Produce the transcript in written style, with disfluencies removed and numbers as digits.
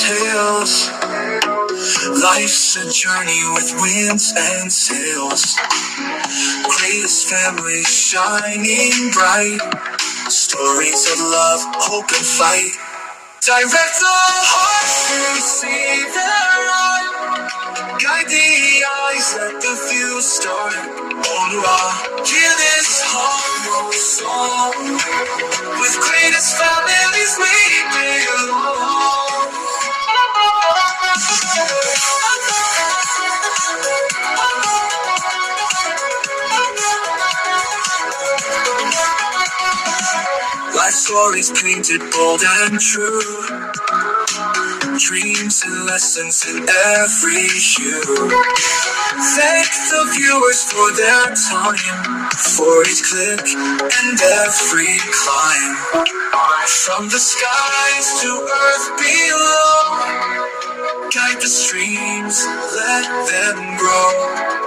tales. Life's a journey with winds and sails. Greatest family shining bright. Stories of love, hope and fight. Direct the heart to see their light. Guide the eyes, let the view start. Onwa, hear this humble song. With greatest families we belong. Life stories painted bold and true. Dreams and lessons in every hue. Thank the viewers for their time, for each click and every climb. From the skies to earth below, guide the streams, let them grow.